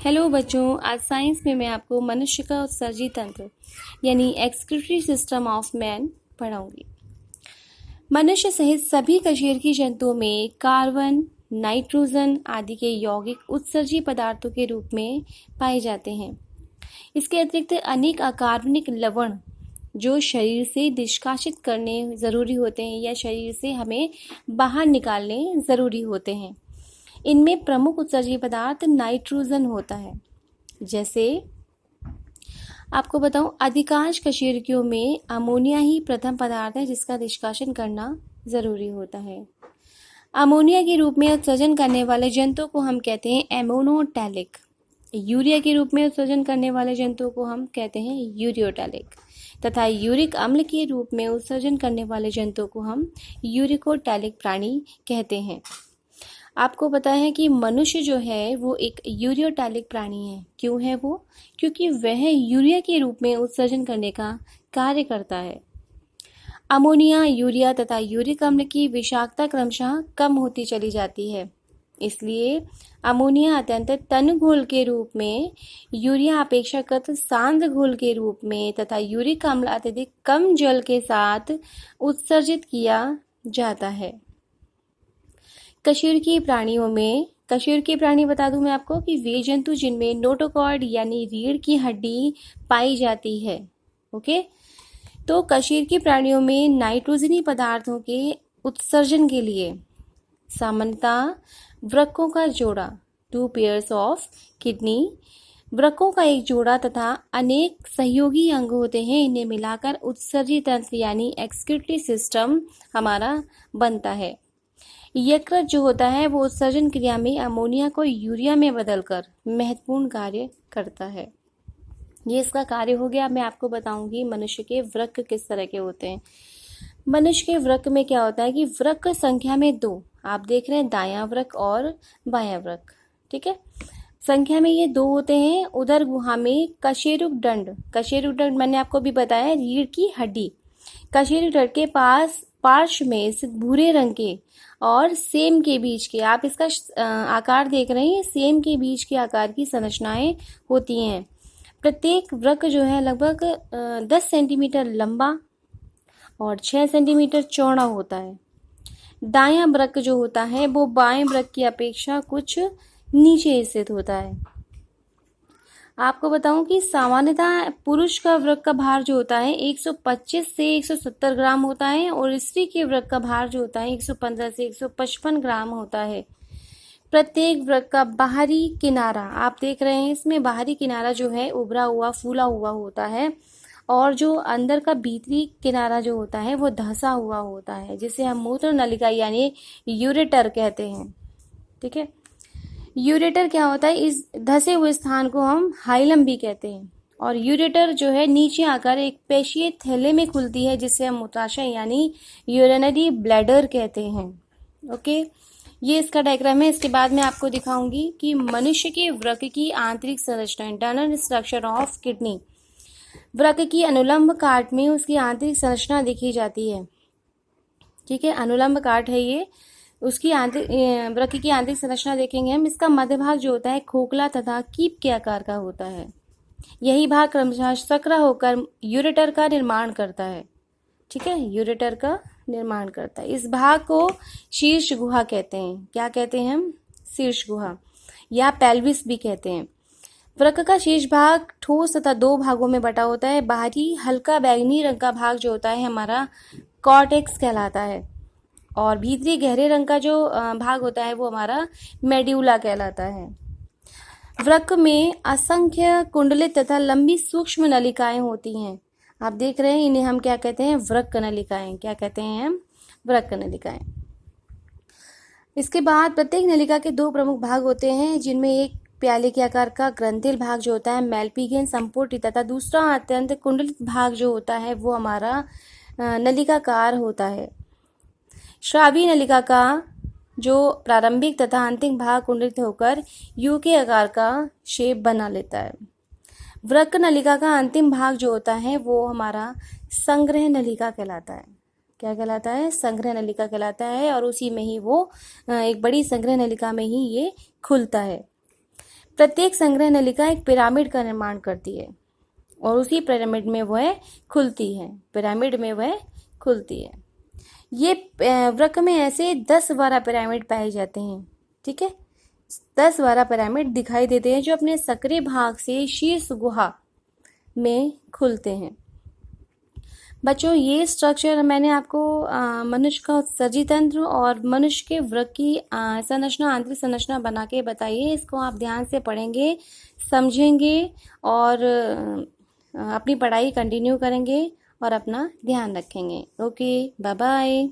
Hello बच्चों, आज science में मैं आपको मनुष्य का उत्सर्जी तंत्र यानी एक्सक्रीटरी सिस्टम ऑफ मैन पढ़ाऊंगी। मनुष्य सहित सभी कशेरुकी जंतुओं में कार्बन, नाइट्रोजन आदि के यौगिक उत्सर्जी पदार्थों के रूप में पाए जाते हैं। इसके अतिरिक्त अनेक अकार्बनिक लवण जो शरीर से निष्कासित करने ज़रूरी होते हैं या शरीर से हमें बाहर निकालने ज़रूरी होते हैं। इनमें प्रमुख उत्सर्जी पदार्थ नाइट्रोजन होता है। जैसे आपको बताऊं, अधिकांश कशेरुकियों में अमोनिया ही प्रथम पदार्थ है जिसका निष्कासन करना ज़रूरी होता है। अमोनिया के रूप में उत्सर्जन करने वाले जंतुओं को हम कहते हैं एमोनोटैलिक। यूरिया के रूप में उत्सर्जन करने वाले जंतुओं को हम कहते हैं यूरियोटैलिक तथा यूरिक अम्ल के रूप में उत्सर्जन करने वाले जंतुओं को हम यूरिकोटैलिक प्राणी कहते हैं। आपको पता है कि मनुष्य जो है वो एक यूरियोटैलिक प्राणी है। क्यों है वो? क्योंकि वह यूरिया के रूप में उत्सर्जन करने का कार्य करता है। अमोनिया, यूरिया तथा यूरिक अम्ल की विषाक्तता क्रमशः कम होती चली जाती है। इसलिए अमोनिया अत्यंत तन घोल के रूप में, यूरिया अपेक्षाकृत सांद्र घोल के रूप में तथा यूरिक अम्ल अत्यधिक कम जल के साथ उत्सर्जित किया जाता है। कशेरुकी प्राणियों में, कशेरुकी प्राणी बता दूं मैं आपको कि वे जंतु जिनमें नोटोकॉर्ड यानी रीढ़ की हड्डी पाई जाती है। ओके, तो कशेरुकी प्राणियों में नाइट्रोजनी पदार्थों के उत्सर्जन के लिए सामान्यतः वृक्कों का जोड़ा, 2 पेयर्स ऑफ किडनी, वृक्कों का एक जोड़ा तथा अनेक सहयोगी अंग होते हैं। इन्हें मिलाकर उत्सर्जी तंत्र यानी एक्सक्रीटरी सिस्टम हमारा बनता है। यकृत जो होता है वो उत्सर्जन क्रिया में अमोनिया को यूरिया में बदलकर महत्वपूर्ण कार्य करता है। ये इसका कार्य हो गया। मैं आपको बताऊंगी मनुष्य के वृक्क किस तरह के होते हैं। मनुष्य के वृक्क में क्या होता है कि वृक्क संख्या में 2, आप देख रहे हैं, दायां वृक्क और बायां वृक्क। ठीक है, संख्या में ये 2 होते हैं। उदर गुहा में कशेरुक दंड मैंने आपको भी बताया, रीढ़ की हड्डी। कशेरुक दंड के पास पार्श्व में स्थित भूरे रंग के और सेम के बीच के, आप इसका आकार देख रहे हैं, सेम के बीच के आकार की संरचनाएं होती हैं। प्रत्येक वृक्क जो है लगभग 10 सेंटीमीटर लंबा और 6 सेंटीमीटर चौड़ा होता है। दायां वृक्क जो होता है वो बाएं वृक्क की अपेक्षा कुछ नीचे स्थित होता है। आपको बताऊं कि सामान्यतः पुरुष का वृक्क का भार जो होता है 125 से 170 ग्राम होता है और स्त्री के वृक्क का भार जो होता है 115 से 155 ग्राम होता है। प्रत्येक वृक्क का बाहरी किनारा, आप देख रहे हैं, इसमें बाहरी किनारा जो है उभरा हुआ, फूला हुआ होता है और जो अंदर का भीतरी किनारा जो होता है वो धंसा हुआ होता है, जिसे हम मूत्र नलिका यानी यूरेटर कहते हैं। ठीक है, यूरेटर क्या होता है, इस धसे हुए स्थान को हम हाइलम भी कहते हैं। और यूरेटर जो है नीचे आकर एक पेशीय थैले में खुलती है जिसे हम मूत्राशय यानी यूरिनरी ब्लैडर कहते हैं। ओके, ये इसका डायग्राम है। इसके बाद मैं आपको दिखाऊंगी कि मनुष्य के वृक्क की आंतरिक संरचना, इंटरनल स्ट्रक्चर ऑफ किडनी। वृक्क की अनुलंब काट में उसकी आंतरिक संरचना देखी जाती है। ठीक है, अनुलंब काट है ये, उसकी वृक्क की आंतरिक संरचना देखेंगे हम। इसका मध्य भाग जो होता है खोखला तथा कीप के आकार का होता है। यही भाग क्रमशः सक्रिय होकर यूरेटर का निर्माण करता है। ठीक है, यूरेटर का निर्माण करता है। इस भाग को शीर्ष गुहा कहते हैं। क्या कहते हैं हम? शीर्ष गुहा या पेल्विस भी कहते हैं। वृक्क का शीर्ष भाग ठोस तथा 2 भागों में बटा होता है। बाहरी हल्का बैंगनी रंग का भाग जो होता है हमारा कॉर्टेक्स कहलाता है और भीतरी गहरे रंग का जो भाग होता है वो हमारा मेड्यूला कहलाता है। वृक्क में असंख्य कुंडलित तथा लंबी सूक्ष्म नलिकाएं होती हैं। आप देख रहे हैं, इन्हें हम क्या कहते हैं? वृक्क नलिकाएं। क्या कहते हैं हम? वृक्क नलिकाएं। इसके बाद प्रत्येक नलिका के 2 प्रमुख भाग होते हैं, जिनमें एक प्याले के आकार का ग्रंथिल भाग जो होता है मैल्पिगियन संपुटी तथा दूसरा अत्यंत कुंडलित भाग जो होता है वो हमारा नलिकाकार होता है। श्रावी नलिका का जो प्रारंभिक तथा अंतिम भाग कुंडलित होकर यू के आकार का शेप बना लेता है। वृक्क नलिका का अंतिम भाग जो होता है वो हमारा संग्रह नलिका कहलाता है। क्या कहलाता है? संग्रह नलिका कहलाता है और उसी में ही वो एक बड़ी संग्रह नलिका में ही ये खुलता है। प्रत्येक संग्रह नलिका एक पिरामिड का निर्माण करती है और उसी पिरामिड में वह खुलती है, पिरामिड में वह खुलती है। ये वृक्क में ऐसे 10-12 पिरामिड पाए जाते हैं, ठीक है। 10-12 पिरामिड दिखाई देते हैं जो अपने सक्रिय भाग से शीर्ष गुहा में खुलते हैं। बच्चों, ये स्ट्रक्चर मैंने आपको मनुष्य का उत्सर्जी तंत्र और मनुष्य के वृक्क की संरचना, आंतरिक संरचना बना के बताई है। इसको आप ध्यान से पढ़ेंगे, समझेंगे और अपनी पढ़ाई कंटिन्यू करेंगे और अपना ध्यान रखेंगे। Okay, bye bye.